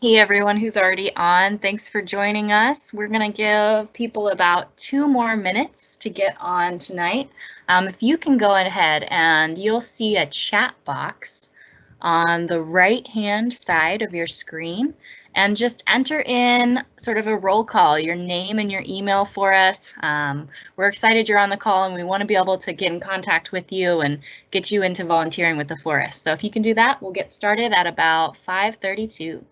Hey everyone who's already on, thanks for joining us. We're going to give people about 2 more minutes to get on tonight. If you can go ahead and you'll see a chat box on the right hand side of your screen and just enter in sort of a roll call, your name and your email for us. We're excited you're on the call and we want to be able to get in contact with you and get you into volunteering with the forest. So if you can do that, we'll get started at about 5:32.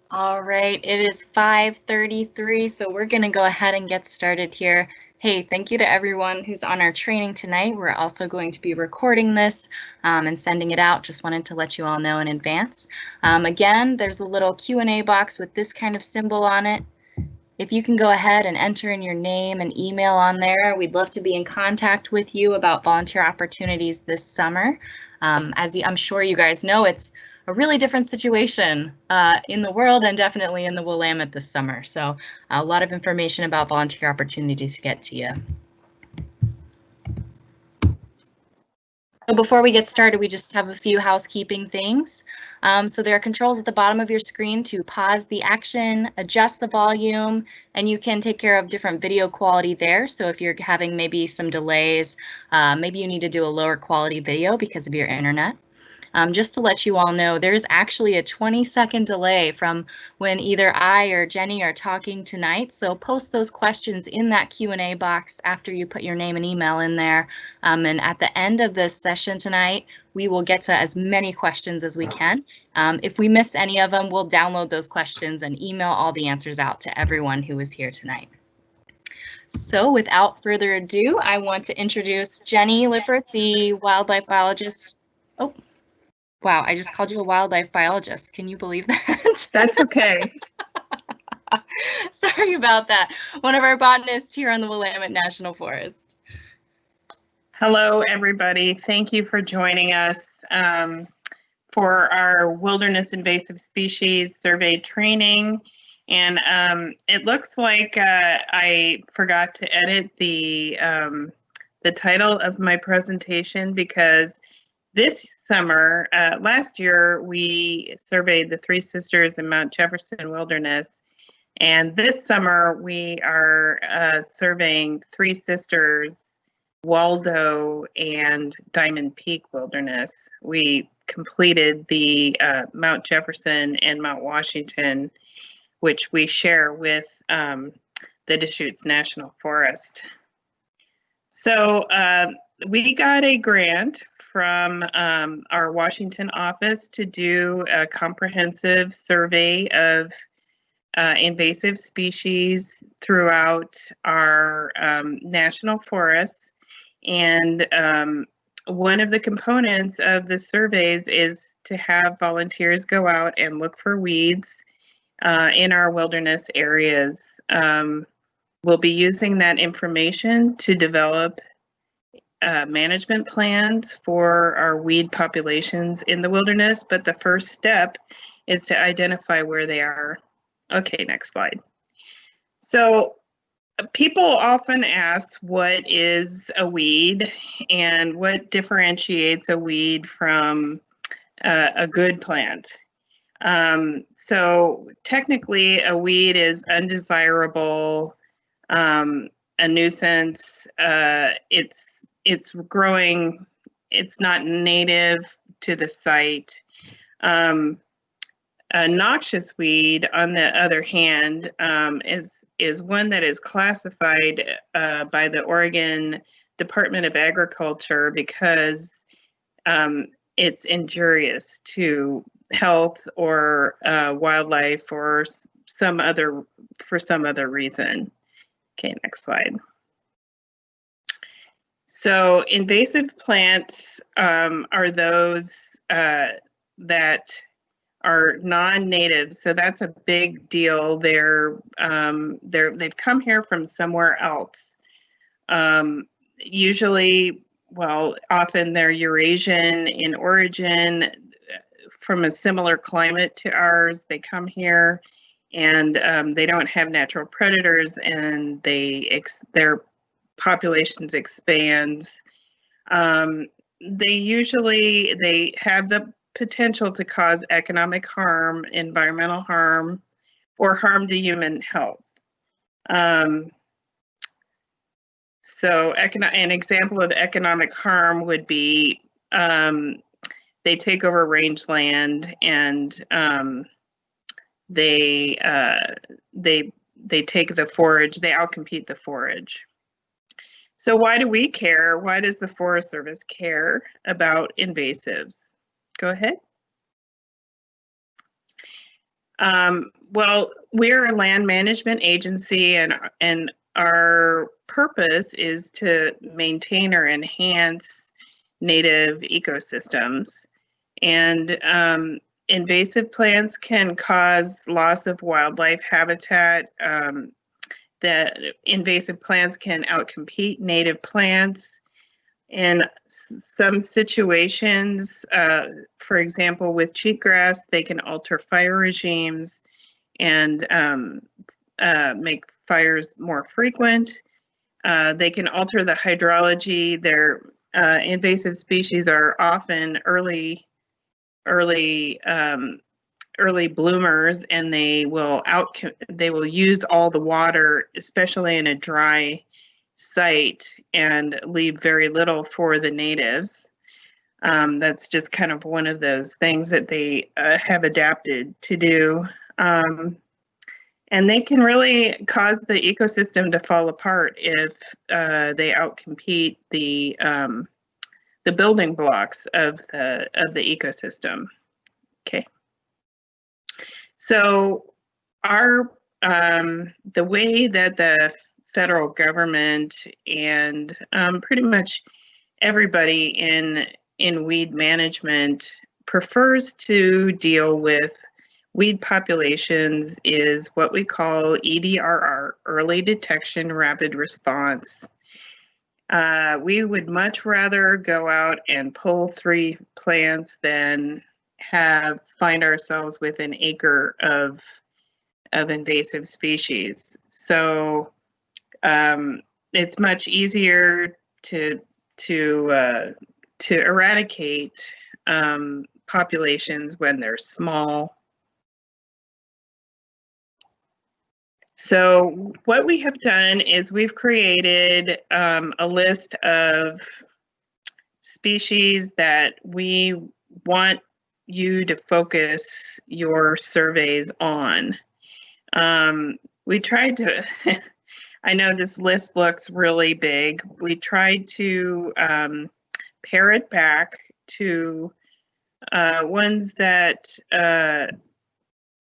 All right, it is 5:33, so we're going to go ahead and get started here. Hey, thank you to everyone who's on our training tonight. We're also going to be recording this and sending it out. Just wanted to let you all know in advance. Again, there's a little Q&A box with this kind of symbol on it. If you can go ahead and enter in your name and email on there, we'd love to be in contact with you about volunteer opportunities this summer. I'm sure you guys know, it's a really different situation in the world and definitely in the Willamette this summer. So a lot of information about volunteer opportunities to get to you. So before we get started, we just have a few housekeeping things. So there are controls at the bottom of your screen to pause the action, adjust the volume, and you can take care of different video quality there. So if you're having maybe some delays, maybe you need to do a lower quality video because of your internet. Just to let you all know, there's actually a 20-second delay from when either I or Jenny are talking tonight. So post those questions in that Q&A box after you put your name and email in there. And at the end of this session tonight, we will get to as many questions as we can. If we miss any of them, we'll download those questions and email all the answers out to everyone who is here tonight. So without further ado, I want to introduce Jenny Lippert, the wildlife biologist. Oh. Wow, I just called you a wildlife biologist. Can you believe that? That's okay. Sorry about that. One of our botanists here on the Willamette National Forest. Hello, everybody. Thank you for joining us for our Wilderness Invasive Species Survey training. And it looks like I forgot to edit the title of my presentation because this summer, last year, we surveyed the Three Sisters in Mount Jefferson Wilderness. And this summer, we are surveying Three Sisters, Waldo, and Diamond Peak Wilderness. We completed the Mount Jefferson and Mount Washington, which we share with the Deschutes National Forest. So we got a grant from our Washington office to do a comprehensive survey of invasive species throughout our national forests. And one of the components of the surveys is to have volunteers go out and look for weeds in our wilderness areas. We'll be using that information to develop management plans for our weed populations in the wilderness, but the first step is to identify where they are. Okay, next slide. So people often ask what is a weed and what differentiates a weed from a good plant. So technically a weed is undesirable, a nuisance. It's growing, it's not native to the site. A noxious weed, on the other hand, is one that is classified by the Oregon Department of Agriculture because it's injurious to health or wildlife or for some other reason. Okay, next slide. So invasive plants are those that are non-native, so that's a big deal. They've come here from somewhere else. Usually, well, often they're Eurasian in origin, from a similar climate to ours. They come here, and they don't have natural predators, and their populations expands. They have the potential to cause economic harm, environmental harm, or harm to human health. So an example of economic harm would be they take over rangeland and they take the forage, they outcompete the forage. So why do we care? Why does the Forest Service care about invasives? Go ahead. Well, we're a land management agency, and our purpose is to maintain or enhance native ecosystems. And invasive plants can cause loss of wildlife habitat. That invasive plants can outcompete native plants. In some situations, for example, with cheatgrass, they can alter fire regimes and make fires more frequent. They can alter the hydrology. Their invasive species are often early bloomers, and they will use all the water, especially in a dry site, and leave very little for the natives. That's just kind of one of those things that they have adapted to do. And they can really cause the ecosystem to fall apart if they outcompete the building blocks of the ecosystem. Okay. So the way that the federal government and pretty much everybody in weed management prefers to deal with weed populations is what we call EDRR, Early Detection Rapid Response. We would much rather go out and pull 3 plants than find ourselves with an acre of invasive species. So it's much easier to eradicate populations when they're small. So what we have done is we've created a list of species that we want you to focus your surveys on. We tried to, I know this list looks really big. We tried to pare it back to ones that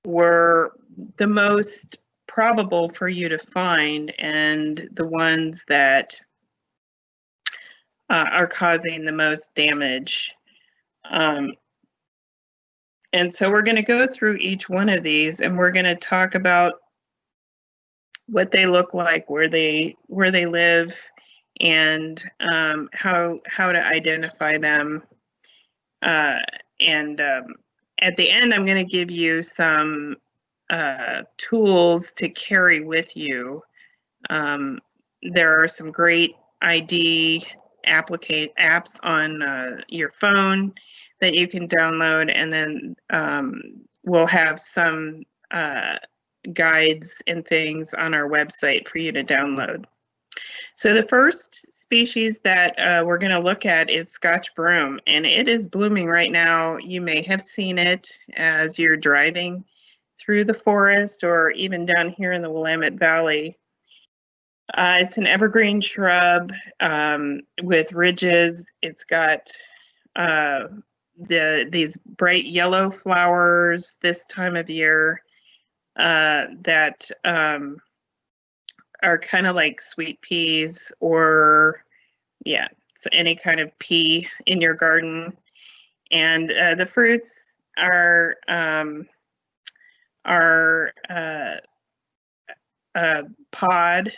were the most probable for you to find, and the ones that are causing the most damage. And so we're going to go through each one of these, and we're going to talk about what they look like, where they live, and how to identify them. And at the end, I'm going to give you some tools to carry with you. There are some great ID apps on your phone that you can download, and then we'll have some guides and things on our website for you to download. So the first species that we're going to look at is Scotch Broom, and it is blooming right now. You may have seen it as you're driving through the forest or even down here in the Willamette Valley. It's an evergreen shrub with ridges. It's got these bright yellow flowers this time of year that are kind of like sweet peas, or yeah, so any kind of pea in your garden. And the fruits are pod,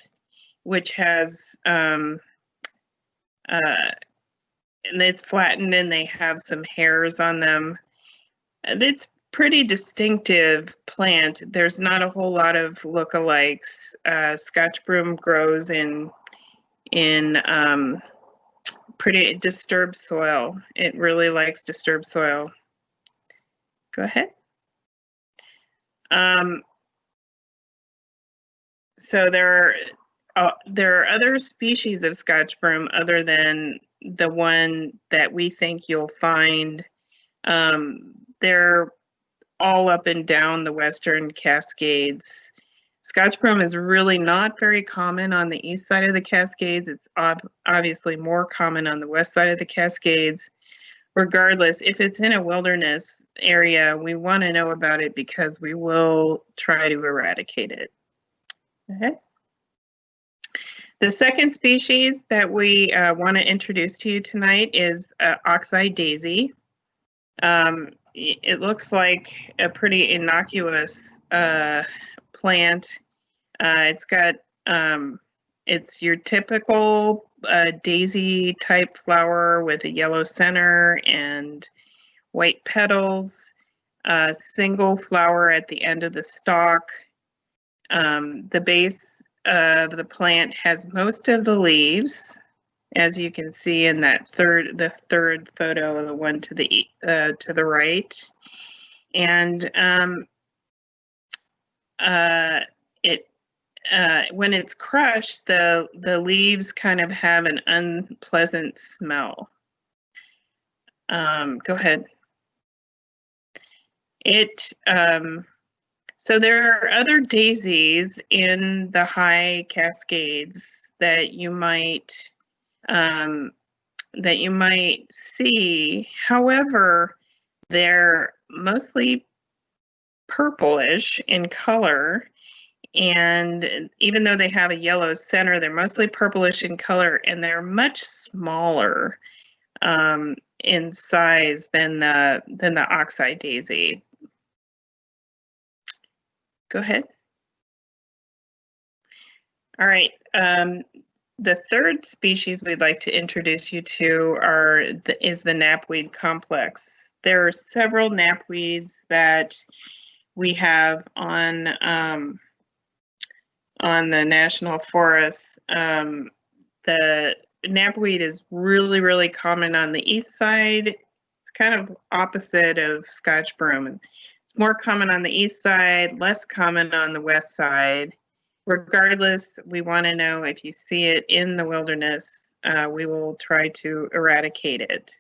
which has and it's flattened and they have some hairs on them. It's pretty distinctive plant. There's not a whole lot of lookalikes. Scotch Broom grows in pretty disturbed soil. It really likes disturbed soil. Go ahead. So there are other species of Scotch Broom other than the one that we think you'll find. They're all up and down the Western Cascades. Scotch Broom is really not very common on the east side of the Cascades. It's obviously more common on the west side of the Cascades. Regardless, if it's in a wilderness area, we want to know about it because we will try to eradicate it. Okay. The second species that we want to introduce to you tonight is Oxide Daisy. It looks like a pretty innocuous plant. It's got, it's your typical daisy type flower with a yellow center and white petals, single flower at the end of the stalk. The base of the plant has most of the leaves, as you can see in that the third photo, the one to the right, and when it's crushed, the leaves kind of have an unpleasant smell. Go ahead. So there are other daisies in the high Cascades that you might see. However, they're mostly purplish in color, and even though they have a yellow center, they're mostly purplish in color, and they're much smaller in size than the Oxide Daisy. Go ahead. All right. The third species we'd like to introduce you to is the Knapweed Complex. There are several knapweeds that we have on the National Forest. The knapweed is really, really common on the east side. It's kind of opposite of Scotch Broom. It's more common on the east side, less common on the west side. Regardless, we want to know if you see it in the wilderness, we will try to eradicate it.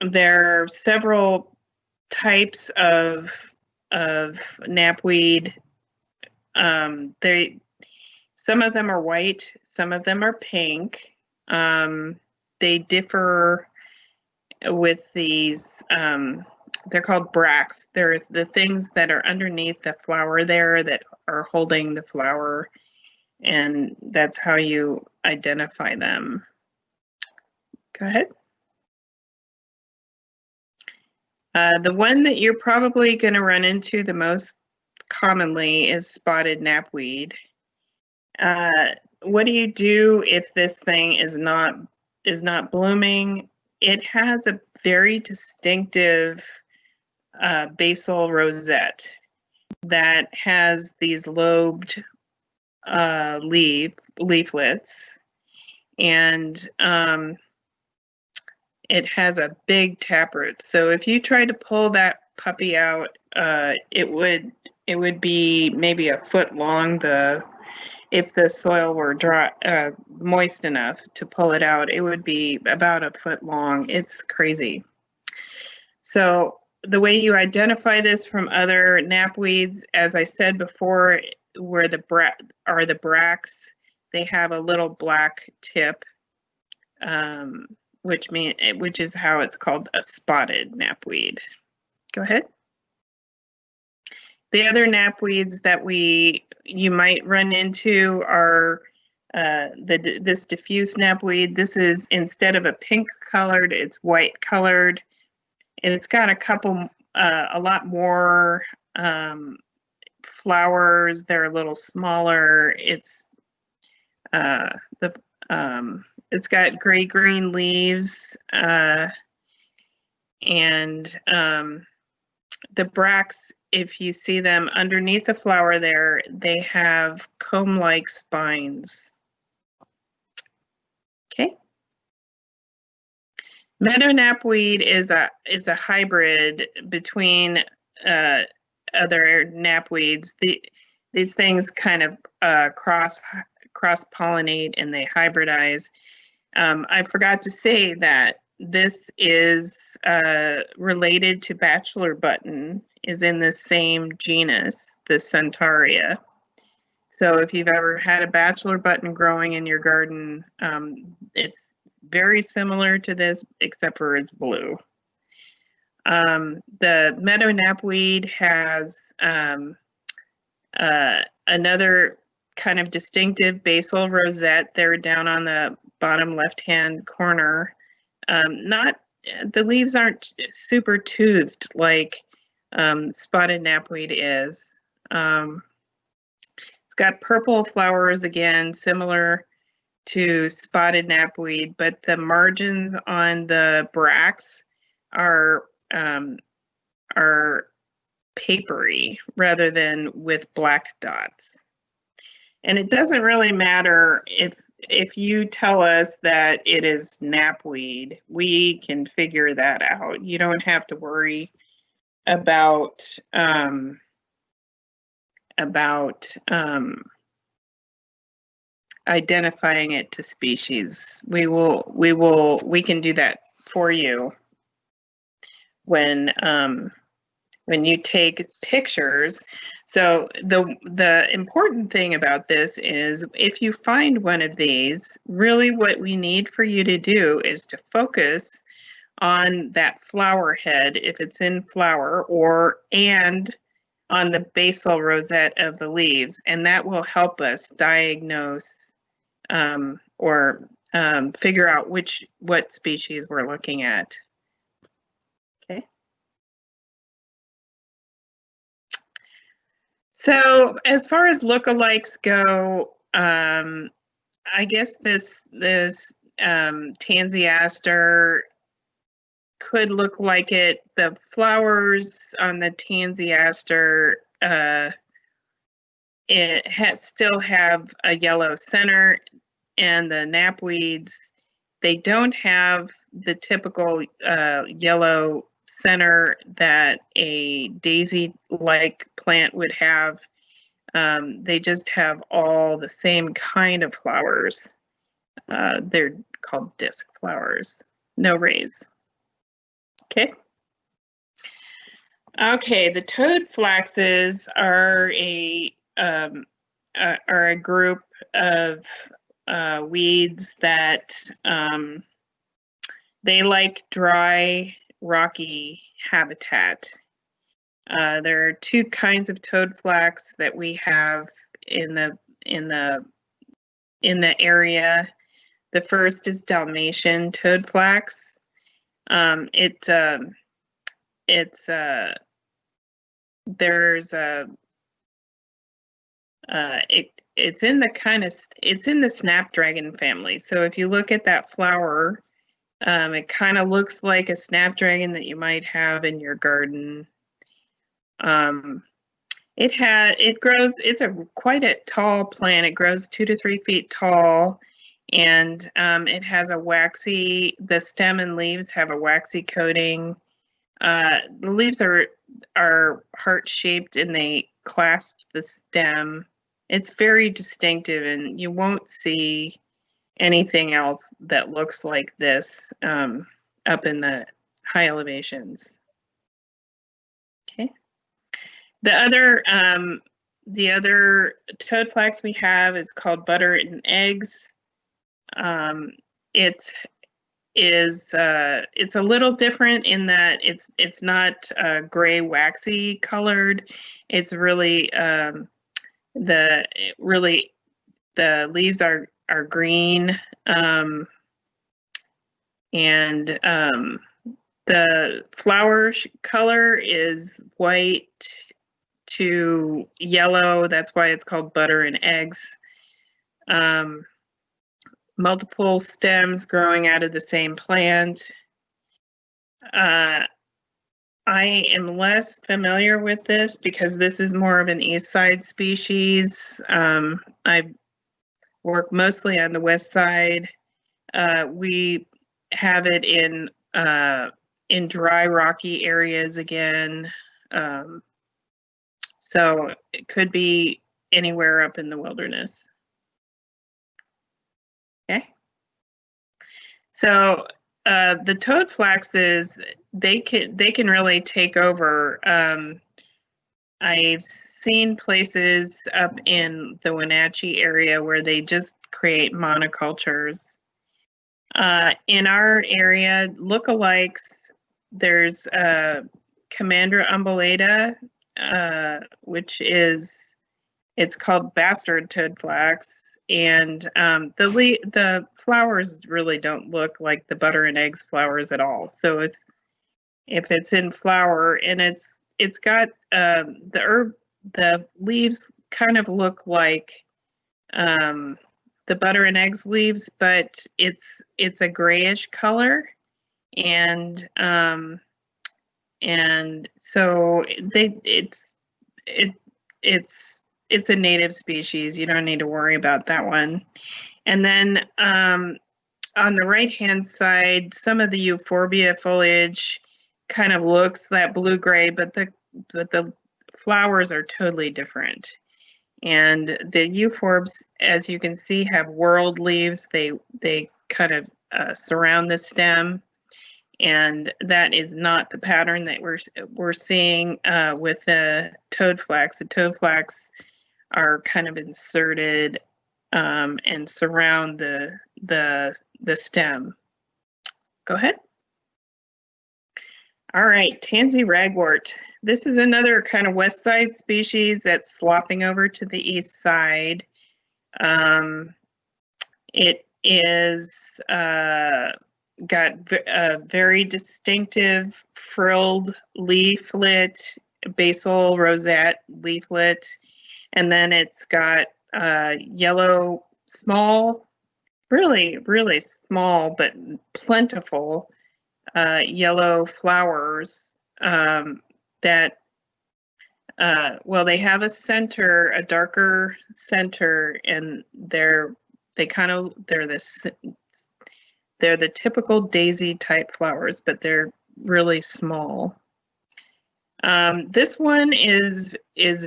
There are several types of knapweed. Some of them are white, some of them are pink. They differ with these, they're called bracts. They're the things that are underneath the flower there that are holding the flower. and that's how you identify them. Go ahead. The one that you're probably going to run into the most commonly is spotted knapweed. What do you do if this thing is not blooming? It has a very distinctive basal rosette that has these lobed leaflets, and it has a big taproot. So if you tried to pull that puppy out, it would be maybe a foot long. If the soil were dry, moist enough to pull it out, it would be about a foot long. It's crazy. So the way you identify this from other knapweeds, as I said before, where the bracts, they have a little black tip, which is how it's called a spotted knapweed. Go ahead. The other knapweeds that you might run into are this diffuse knapweed. This is, instead of a pink colored, it's white colored. It's got a lot more flowers. They're a little smaller. It's got gray-green leaves, and the bracts, if you see them underneath the flower there, they have comb-like spines. Okay. Meadow knapweed is a hybrid between other knapweeds. These things kind of cross-pollinate and they hybridize. I forgot to say that this is related to bachelor button, is in the same genus, the Centaurea. So if you've ever had a bachelor button growing in your garden, it's very similar to this, except for it's blue. The meadow knapweed has another kind of distinctive basal rosette there down on the bottom left-hand corner. The leaves aren't super toothed like spotted knapweed is. It's got purple flowers, again, similar to spotted knapweed, but the margins on the bracts are papery rather than with black dots. And it doesn't really matter if you tell us that it is knapweed, we can figure that out. You don't have to worry about identifying it to species. We can do that for you when you take pictures. So the important thing about this is, if you find one of these, really what we need for you to do is to focus on that flower head, if it's in flower, and on the basal rosette of the leaves, and that will help us diagnose or figure out what species we're looking at. Okay. So as far as lookalikes go, I guess this Tanzie Aster could look like it. The flowers on the Tanzie Aster, still have a yellow center, and the knapweeds, they don't have the typical yellow center that a daisy-like plant would have. They just have all the same kind of flowers. They're called disc flowers, no rays. Okay. Okay, the toadflaxes are a group of weeds that they like dry, rocky habitat. There are two kinds of toadflax that we have in the in the area. The first is Dalmatian Toadflax. It's in the snapdragon family. So if you look at that flower, it kind of looks like a snapdragon that you might have in your garden. It's quite a tall plant. It grows 2 to 3 feet tall, and it has the stem and leaves have a waxy coating. The leaves are heart-shaped and they clasp the stem. It's very distinctive, and you won't see anything else that looks like this up in the high elevations. Okay. The other toadflax we have is called Butter and Eggs. It's a little different in that it's not gray waxy colored. It's really the leaves are green, and the flower color is white to yellow. That's why it's called Butter and Eggs. Multiple stems growing out of the same plant. I am less familiar with this because this is more of an east side species. I work mostly on the west side. We have it in dry, rocky areas again. So it could be anywhere up in the wilderness. Okay. So the toadflaxes, they can really take over. I've seen places up in the Wenatchee area where they just create monocultures. In our area, lookalikes, there's Commandra umbellata, which it's called bastard toadflax, and the flowers really don't look like the Butter and Eggs flowers at all. So if it's in flower and it's got the leaves kind of look like the Butter and Eggs leaves, but it's a grayish color, and so it's a native species. You don't need to worry about that one. And then on the right-hand side, some of the Euphorbia foliage kind of looks that blue-gray, but the flowers are totally different. And the euphorbs, as you can see, have whorled leaves. They kind of surround the stem, and that is not the pattern that we're seeing with the toadflax. The toadflax are kind of inserted and surround the stem. Go ahead. All right, Tanzie Ragwort. This is another kind of west side species that's slopping over to the east side. It is got a very distinctive frilled leaflet, basal rosette leaflet, and then it's got yellow, small, really small but plentiful yellow flowers that they have a center, a darker center, and they're the typical daisy type flowers, but they're really small. This one is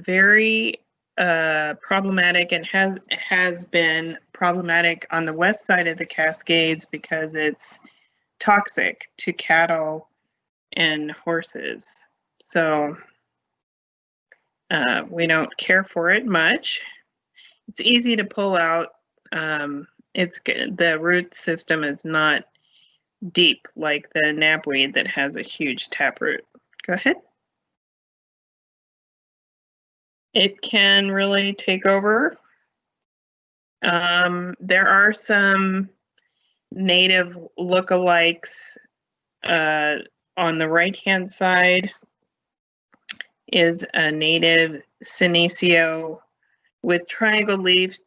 very problematic and has been problematic on the west side of the Cascades because it's toxic to cattle and horses. So we don't care for it much. It's easy to pull out. The root system is not deep like the knapweed that has a huge taproot. Go ahead. It can really take over. There are some native lookalikes. On the right-hand side is a native Senecio with triangle leaves,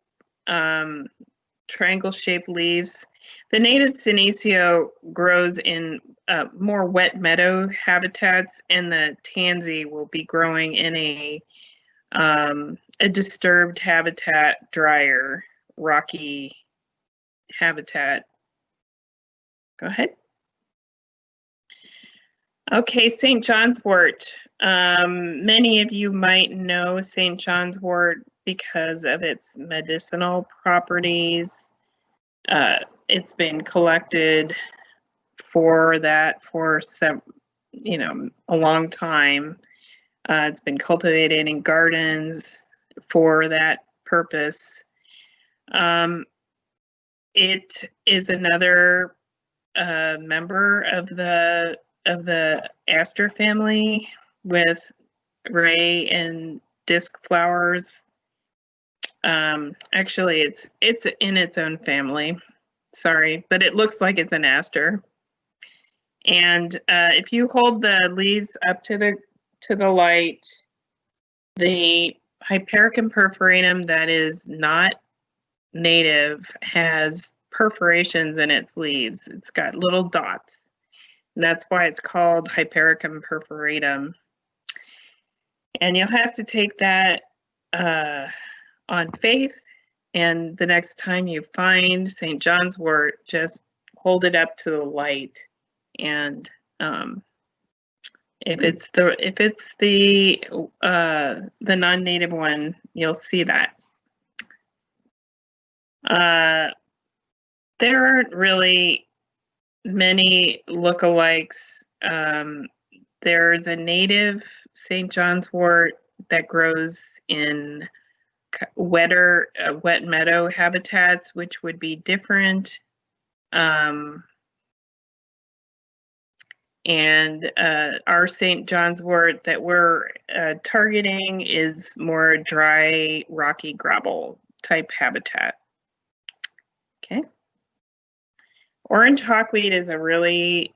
triangle-shaped leaves. The native Senecio grows in more wet meadow habitats, and the Tanzie will be growing in a disturbed habitat, drier, rocky habitat. Go ahead. Okay, St. John's wort. Many of you might know St. John's wort because of its medicinal properties. It's been collected for that for some, a long time. It's been cultivated in gardens for that purpose. It is another member of the aster family with ray and disc flowers. Actually, it's in its own family. Sorry, but it looks like it's an aster. And if you hold the leaves up to the light, the Hypericum perforatum that is not native has perforations in its leaves. It's got little dots. And that's why it's called Hypericum perforatum. And you'll have to take that on faith. And the next time you find St. John's wort, just hold it up to the light. And if it's the non-native one, you'll see that. There aren't really many lookalikes. There's a native St. John's wort that grows in wet meadow habitats, which would be different. And our St. John's wort that we're targeting is more dry, rocky gravel type habitat. Okay. Orange hawkweed is a really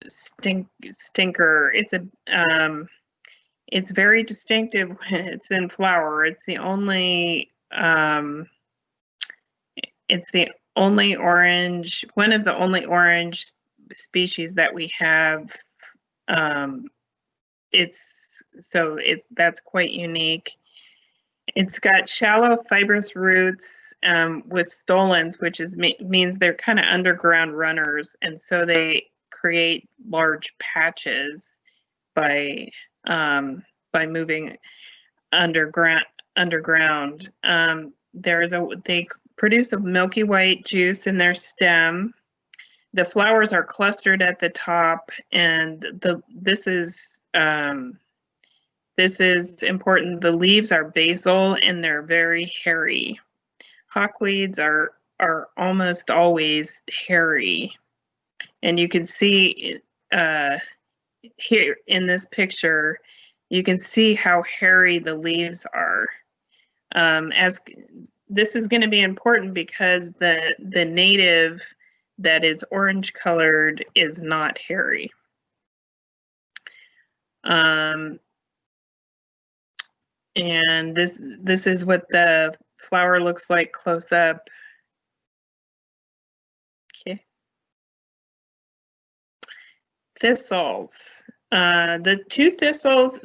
stinker. It's very distinctive when it's in flower. It's the only orange, one of the only orange species that we have. That's quite unique. It's got shallow fibrous roots with stolons, which means they're kind of underground runners, and so they create large patches by moving underground. They produce a milky white juice in their stem. The flowers are clustered at the top, and this is important. The leaves are basal and they're very hairy. Hawkweeds are almost always hairy, and you can see here in this picture, you can see how hairy the leaves are. As this is going to be important because the native that is orange colored is not hairy. And this is what the flower looks like close up. Okay. Thistles. The two thistles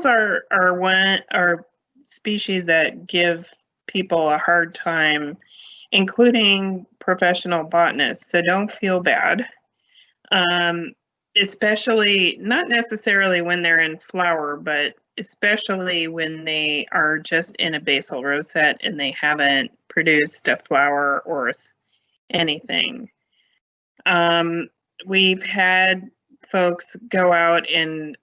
are species that give people a hard time, including professional botanists, so don't feel bad. Especially, not necessarily when they're in flower, but especially when they are just in a basal rosette and they haven't produced a flower or anything. We've had folks go out and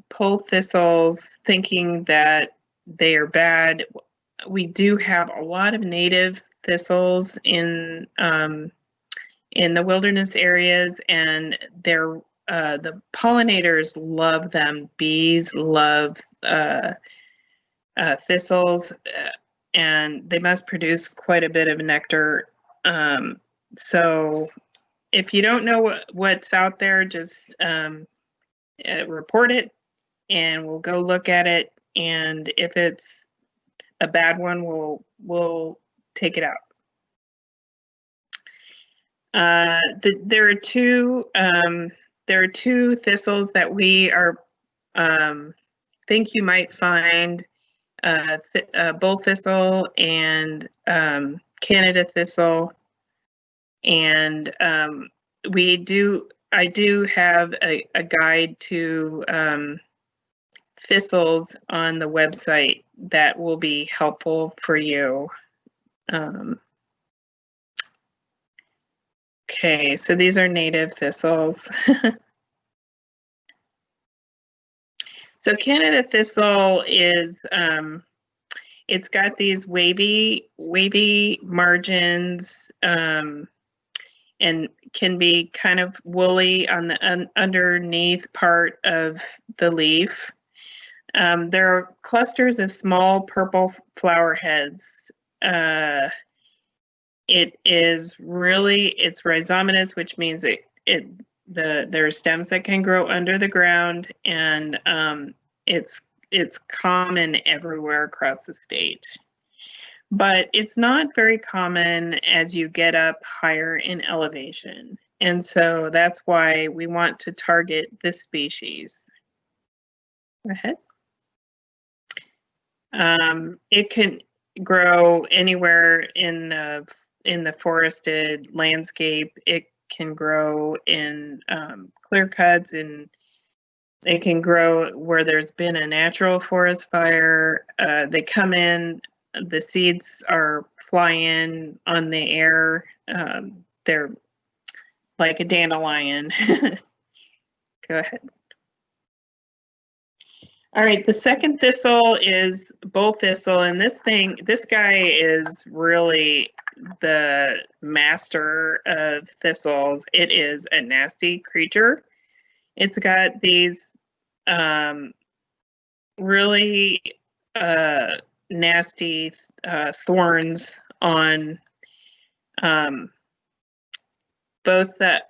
pull thistles thinking that they are bad. We do have a lot of native thistles in the wilderness areas, and they're the pollinators love them. Bees love thistles. and they must produce quite a bit of nectar. So if you don't know what's out there, just report it and we'll go look at it. And if it's a bad one, we'll take it out. There are two thistles that we are think you might find, bull thistle and Canada thistle, and I do have a guide to thistles on the website that will be helpful for you. Okay, so these are native thistles. So Canada thistle is, it's got these wavy margins, and can be kind of woolly on the underneath part of the leaf. There are clusters of small purple flower heads. It's rhizomatous, which means there are stems that can grow under the ground, and it's common everywhere across the state. But it's not very common as you get up higher in elevation. And so that's why we want to target this species. Go ahead. It can grow anywhere in the forested landscape. It can grow in clear cuts, and they can grow where there's been a natural forest fire. They come in, the seeds fly in on the air. They're like a dandelion. Go ahead. All right, the second thistle is bull thistle, and this guy is really the master of thistles. It is a nasty creature. It's got these really nasty thorns on both the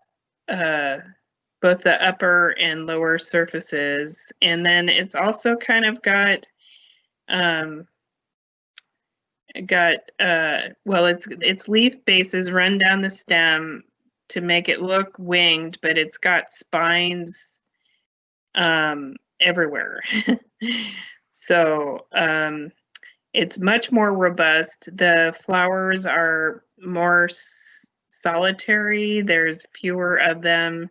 upper and lower surfaces, and then it's also kind of got its leaf bases run down the stem to make it look winged, but it's got spines everywhere. So it's much more robust. The flowers are more solitary. There's fewer of them.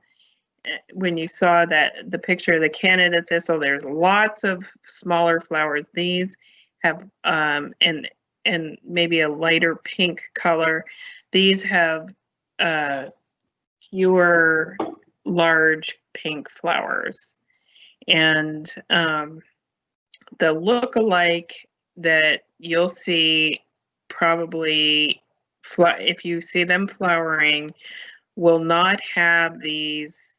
When you saw the picture of the Canada thistle, there's lots of smaller flowers. These have and maybe a lighter pink color. These have fewer large pink flowers. And the look-alike that you'll see probably, if you see them flowering, will not have these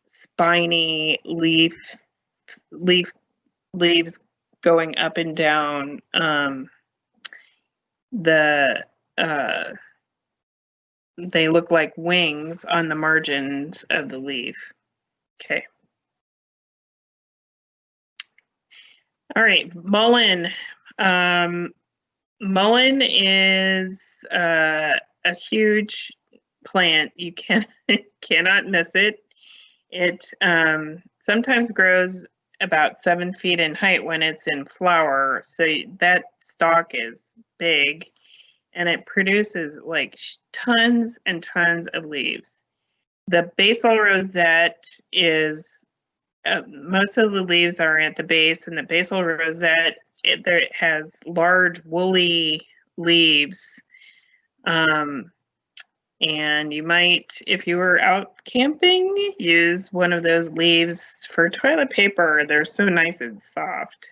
spiny leaves going up and down. They look like wings on the margins of the leaf. Okay. All right, mullein. Mullein is a huge plant. You cannot miss it. It sometimes grows about 7 feet in height when it's in flower, so that stalk is big, and it produces like tons and tons of leaves. The basal rosette is most of the leaves are at the base, and the basal rosette it has large woolly leaves. And you might, if you were out camping, use one of those leaves for toilet paper. They're so nice and soft.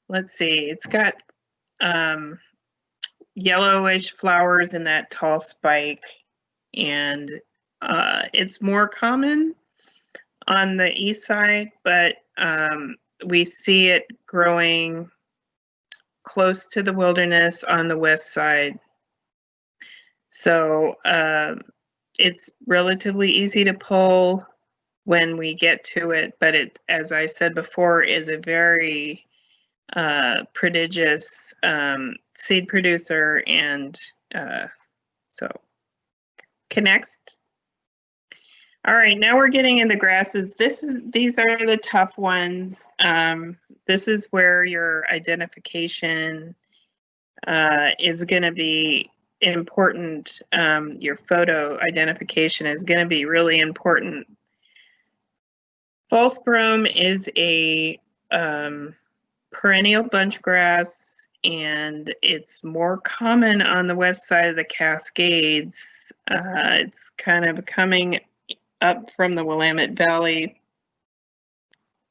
Let's see, it's got yellowish flowers in that tall spike, and it's more common on the east side, but we see it growing close to the wilderness on the west side. So it's relatively easy to pull when we get to it, but it, as I said before, is a very prodigious seed producer, and so next. All right, now we're getting into grasses. These are the tough ones. This is where your identification is going to be important. Your photo identification is going to be really important. False broom is a perennial bunch grass, and it's more common on the west side of the Cascades. It's kind of coming up from the Willamette Valley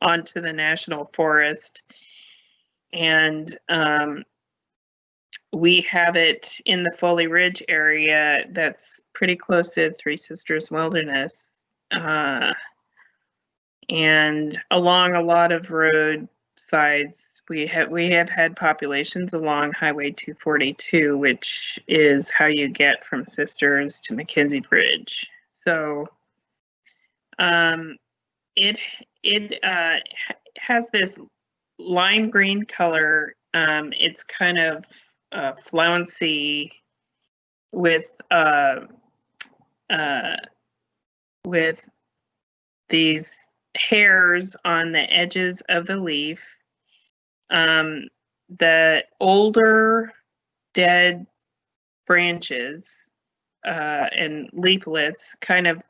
onto the National Forest, and we have it in the Foley Ridge area that's pretty close to Three Sisters Wilderness, and along a lot of roadsides we have had populations along Highway 242, which is how you get from Sisters to McKenzie Bridge. So it has this lime green color. It's kind of flouncy with these hairs on the edges of the leaf. The older dead branches and leaflets kind of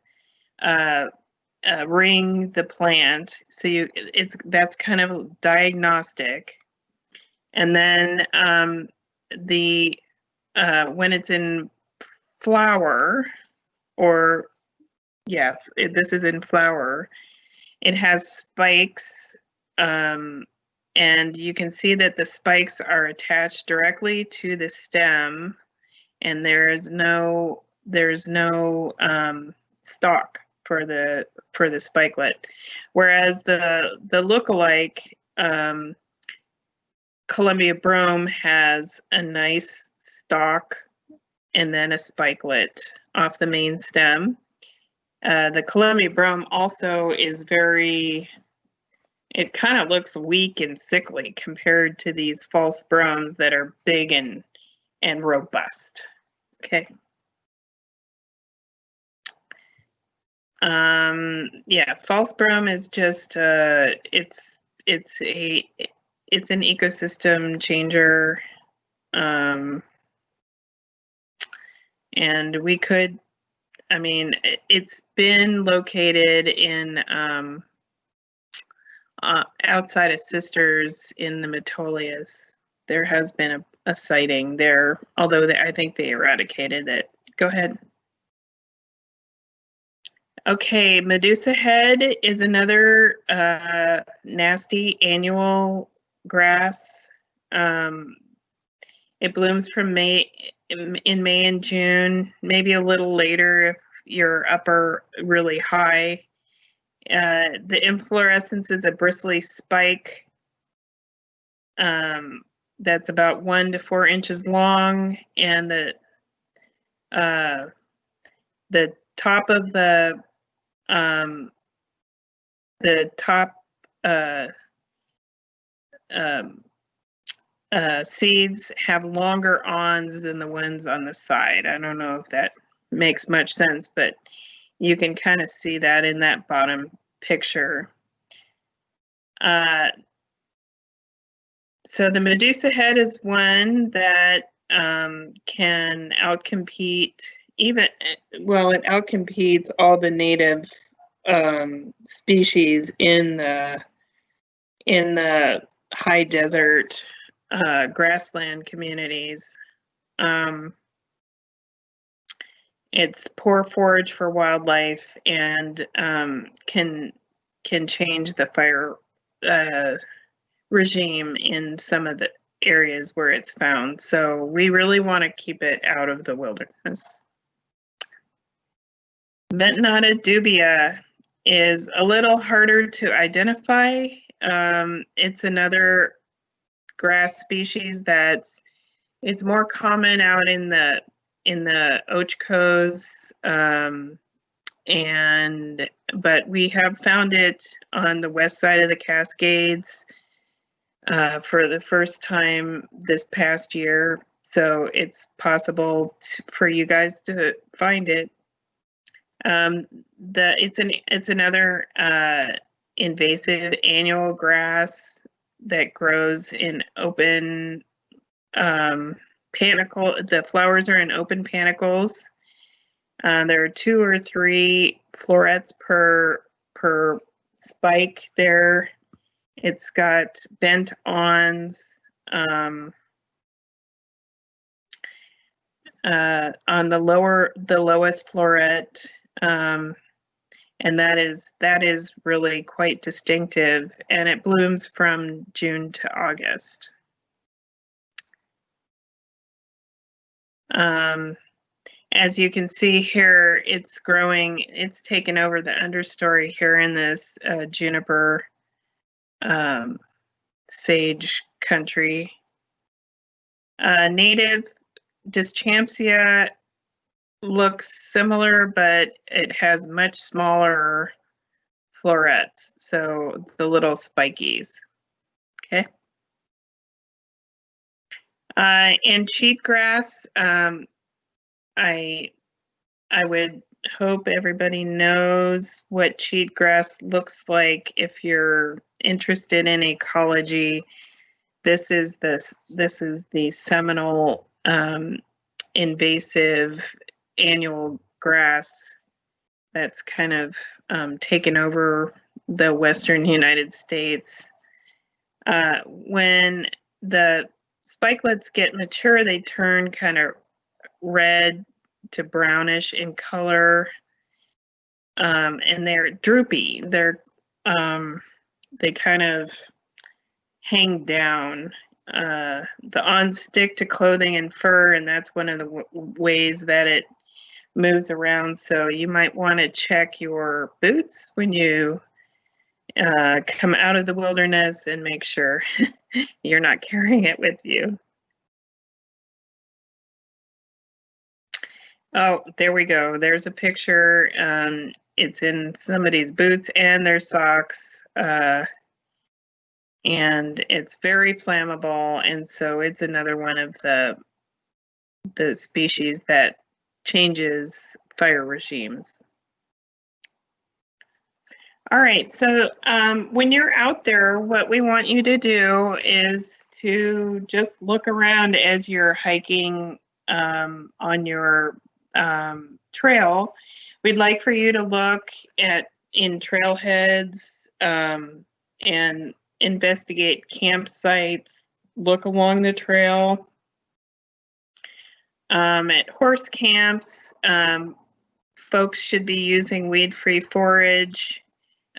ring the plant, so that's kind of diagnostic. And then when it's in flower, or yeah, this is in flower, it has spikes, and you can see that the spikes are attached directly to the stem, and there's no stalk for the spikelet, whereas the lookalike Columbia broom has a nice stalk and then a spikelet off the main stem. The Columbia broom also is it kind of looks weak and sickly compared to these false brooms that are big and robust. Okay. Yeah, false broom is just it's an ecosystem changer, and we could, I mean, it's been located in outside of Sisters in the Metolius. There has been a sighting there, although I think they eradicated it. Go ahead. Okay, Medusahead is another nasty annual grass. It blooms from May and June, maybe a little later if you're up or really high. The inflorescence is a bristly spike that's about 1 to 4 inches long, and the top of the top seeds have longer awns than the ones on the side. I don't know if that makes much sense, but you can kind of see that in that bottom picture. So the Medusahead is one that can outcompete it outcompetes all the native species in the high desert grassland communities. It's poor forage for wildlife, and can change the fire regime in some of the areas where it's found. So we really want to keep it out of the wilderness. Ventonata dubia is a little harder to identify. it's another grass species it's more common out in the Ochcos, but we have found it on the west side of the Cascades for the first time this past year. So it's possible for you guys to find it. It's another invasive annual grass that grows in open panicle. The flowers are in open panicles. There are 2 or 3 florets per spike there. It's got bent awns on the lowest floret, and that is really quite distinctive, and it blooms from June to August. As you can see here, it's growing, it's taken over the understory here in this juniper sage country. Native Dischampsia looks similar, but it has much smaller florets, so the little spikies. Okay. In cheatgrass, I would hope everybody knows what cheatgrass looks like. If you're interested in ecology, this is the seminal invasive annual grass that's kind of taken over the western United States. When the spikelets get mature, they turn kind of red to brownish in color, and they're droopy. They kind of hang down. The awns stick to clothing and fur, and that's one of the ways that it moves around. So you might want to check your boots when you come out of the wilderness and make sure you're not carrying it with you. Oh, there we go. There's a picture. It's in somebody's boots and their socks. And it's very flammable, and so it's another one of the species that changes fire regimes. All right, so when you're out there, what we want you to do is to just look around as you're hiking on your trail. We'd like for you to look in trailheads and investigate campsites, look along the trail. At horse camps, folks should be using weed-free forage.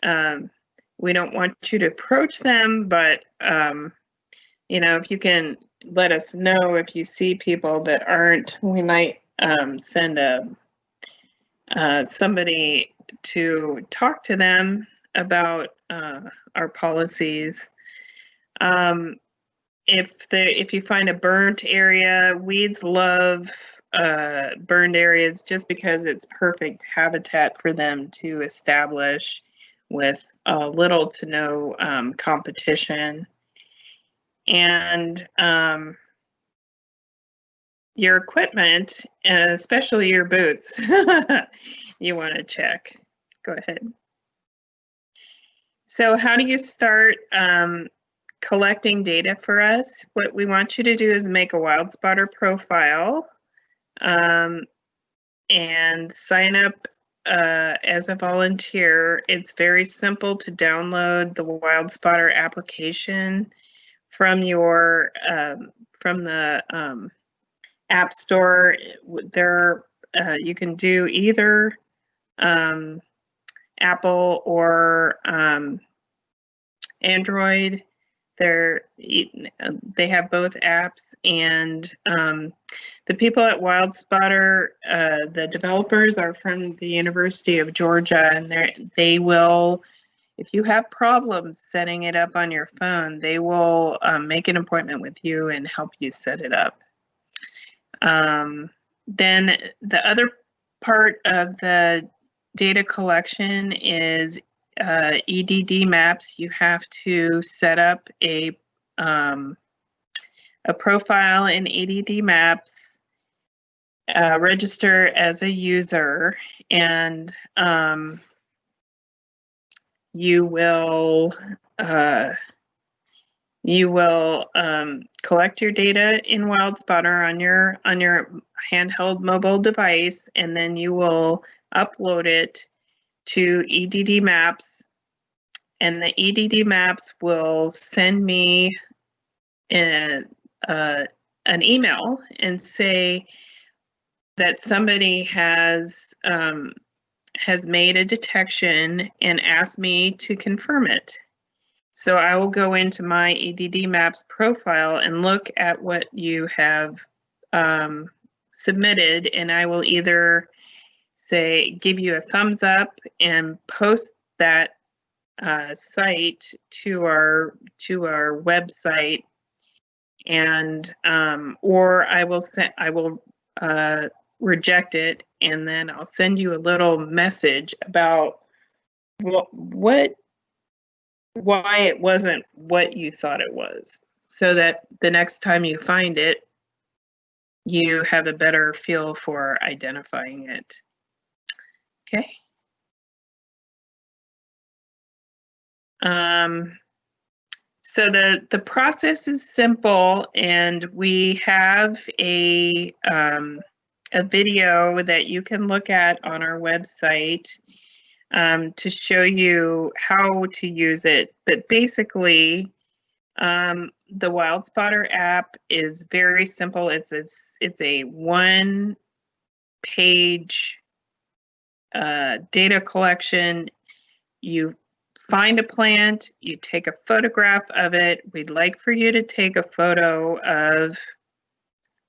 We don't want you to approach them, but you know, if you can let us know if you see people that aren't, we might send somebody to talk to them about our policies. If you find a burnt area, weeds love burned areas just because it's perfect habitat for them to establish with little to no competition. And your equipment, especially your boots, you want to check. Go ahead. So how do you start collecting data for us? What we want you to do is make a wild spotter profile and sign up as a volunteer. It's very simple to download the wild spotter application from your from the App Store. There you can do either Apple or Android. They have both apps, and the people at Wild Spotter, the developers are from the University of Georgia, and they will, if you have problems setting it up on your phone, they will make an appointment with you and help you set it up. Then the other part of the data collection is EDD maps. You have to set up a profile in EDD maps, register as a user, and you will collect your data in WildSpotter on your handheld mobile device, and then you will upload it to EDD Maps, and the EDD Maps will send me an email and say that somebody has made a detection and asked me to confirm it. So I will go into my EDD Maps profile and look at what you have submitted, and I will either give you a thumbs up and post that site to our website, and or I will reject it, and then I'll send you a little message about why it wasn't what you thought it was, so that the next time you find it, you have a better feel for identifying it. Okay. So the process is simple, and we have a video that you can look at on our website to show you how to use it. But basically, the WildSpotter app is very simple. It's a one-page data collection. You find a plant, you take a photograph of it. We'd like for you to take a photo of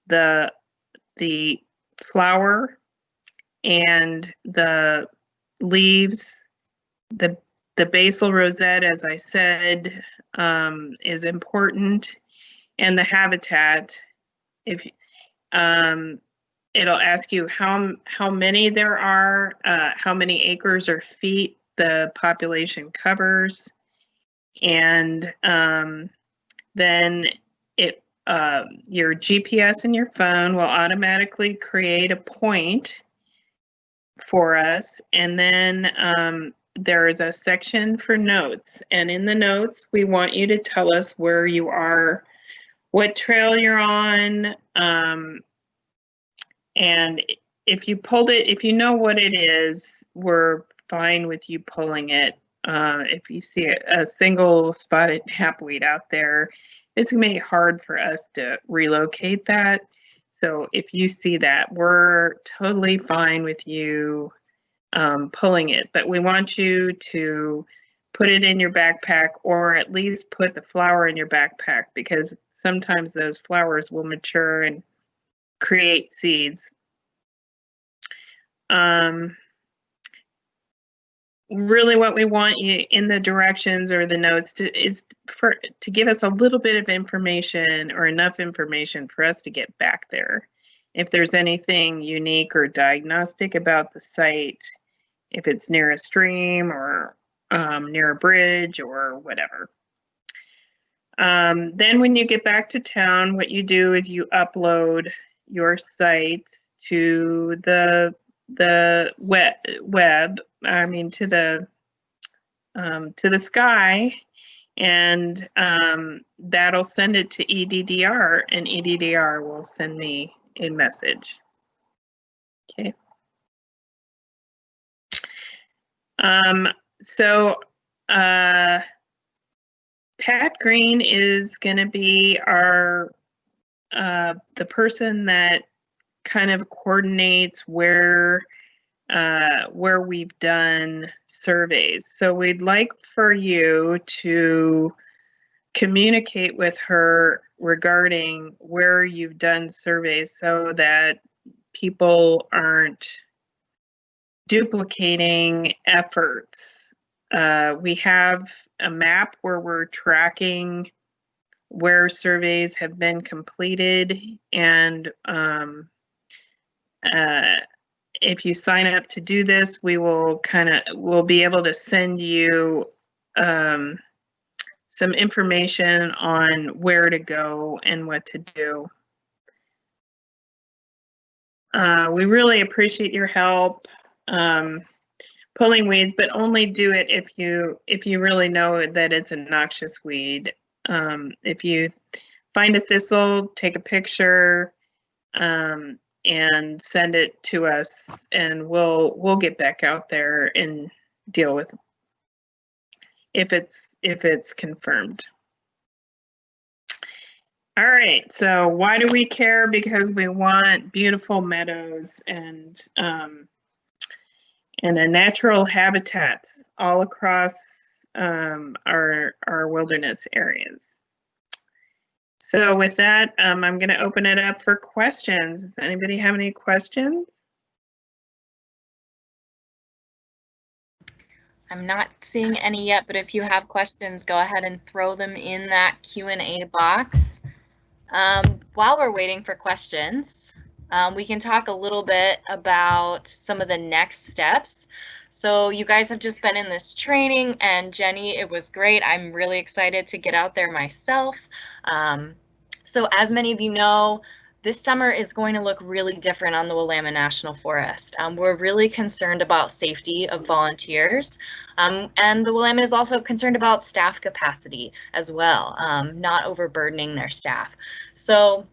the flower and the leaves. The basal rosette, as I said, is important, and the habitat. If it'll ask you how many there are, how many acres or feet the population covers, and then your GPS in your phone will automatically create a point for us, and then there is a section for notes, and in the notes we want you to tell us where you are, what trail you're on, and if you pulled it, if you know what it is, we're fine with you pulling it. If you see a single spotted knapweed out there, it's gonna be hard for us to relocate that. So if you see that, we're totally fine with you pulling it, but we want you to put it in your backpack, or at least put the flower in your backpack, because sometimes those flowers will mature and create seeds. Really what we want you in the directions or the notes is to give us a little bit of information, or enough information for us to get back there. If there's anything unique or diagnostic about the site, if it's near a stream or near a bridge or whatever. Then when you get back to town, what you do is you upload your site to the web, I mean to the Sky, and that'll send it to EDDR, and EDDR will send me a message. Okay. So Pat Green is going to be our the person that kind of coordinates where we've done surveys. So we'd like for you to communicate with her regarding where you've done surveys, so that people aren't duplicating efforts. we have a map where we're tracking where surveys have been completed, and if you sign up to do this, we'll be able to send you some information on where to go and what to do. We really appreciate your help pulling weeds, but only do it if you really know that it's a noxious weed. If you find a thistle, take a picture and send it to us, and we'll get back out there and deal with it if it's confirmed. All right, so why do we care? Because we want beautiful meadows and a natural habitats all across our wilderness areas. So with that, I'm going to open it up for questions. Does anybody have any questions? I'm not seeing any yet, but if you have questions, go ahead and throw them in that Q&A box. While we're waiting for questions, we can talk a little bit about some of the next steps. So you guys have just been in this training, and Jenny, it was great. I'm really excited to get out there myself. So as many of you know, this summer is going to look really different on the Willamette National Forest. We're really concerned about safety of volunteers, and the Willamette is also concerned about staff capacity as well, not overburdening their staff. So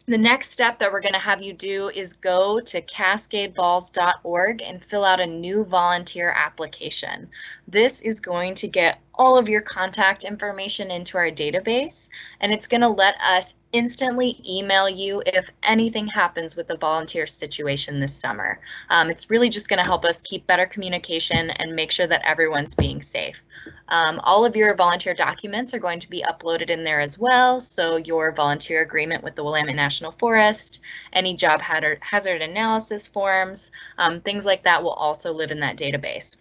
the next step that we're going to have you do is go to cascadeballs.org and fill out a new volunteer application. This is going to get all of your contact information into our database, and it's going to let us instantly email you if anything happens with the volunteer situation this summer. It's really just going to help us keep better communication and make sure that everyone's being safe. All of your volunteer documents are going to be uploaded in there as well. So your volunteer agreement with the Willamette National Forest, any job hazard analysis forms, things like that will also live in that database.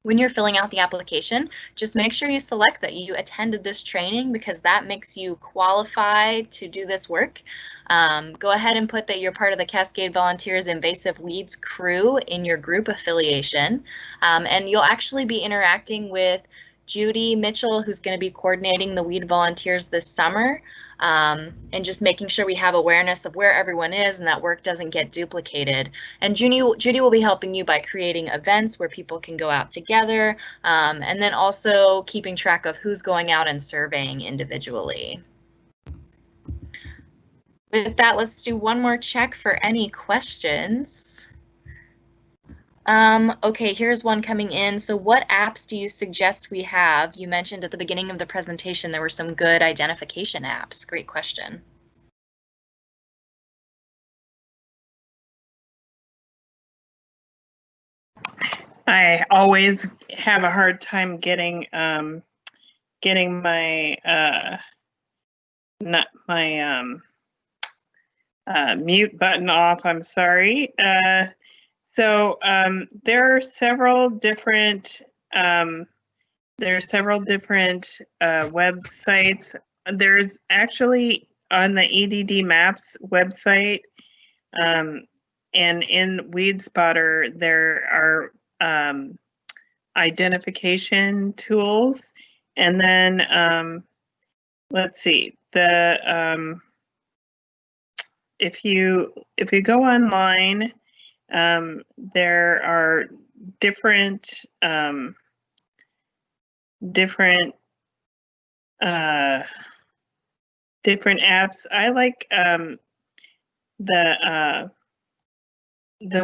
When you're filling out the application, just make sure you select that you attended this training, because that makes you qualified to do this work. Go ahead and put that you're part of the Cascade Volunteers Invasive Weeds crew in your group affiliation, and you'll actually be interacting with Judy Mitchell, who's going to be coordinating the weed volunteers this summer, and just making sure we have awareness of where everyone is and that work doesn't get duplicated. And Judy will be helping you by creating events where people can go out together, and then also keeping track of who's going out and surveying individually. With that, let's do one more check for any questions. Okay, here's one coming in. So what apps do you suggest we have? You mentioned at the beginning of the presentation there were some good identification apps. Great question. I always have a hard time getting my mute button off. I'm sorry. So there are several different websites. There's actually on the EDD Maps website, and in Weed Spotter there are identification tools, and then let's see, if you go online, there are different apps. I like the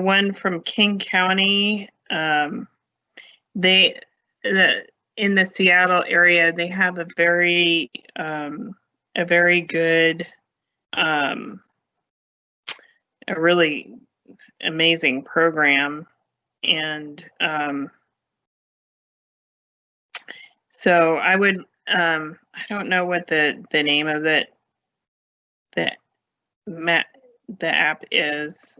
one from King County. In the Seattle area, they have a very good, a really amazing program, and so I would, I don't know what the name of the app is,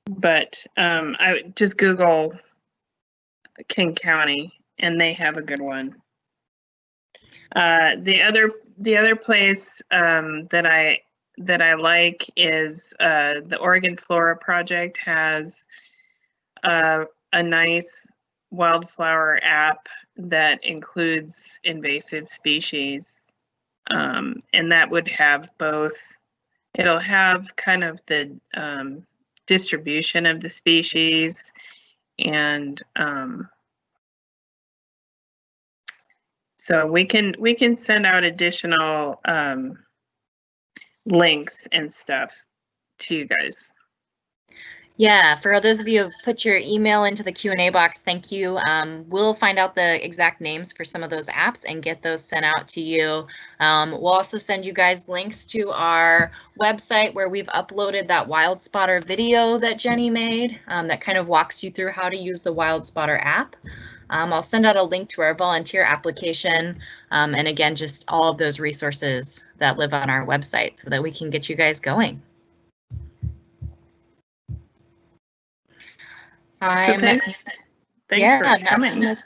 but I would just Google King County, and they have a good one. The other place that I like is the Oregon Flora Project has a nice wildflower app that includes invasive species, and that would have both. It'll have kind of the distribution of the species and so we can send out additional links and stuff to you guys. Yeah, for those of you who have put your email into the Q&A box, thank you. We'll find out the exact names for some of those apps and get those sent out to you. We'll also send you guys links to our website where we've uploaded that Wild Spotter video that Jenny made that kind of walks you through how to use the Wild Spotter app. I'll send out a link to our volunteer application and again, just all of those resources that live on our website so that we can get you guys going. So thanks for coming.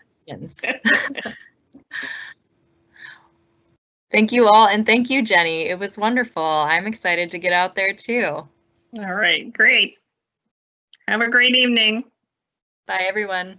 Thank you all, and thank you, Jenny. It was wonderful. I'm excited to get out there too. All right, great. Have a great evening. Bye, everyone.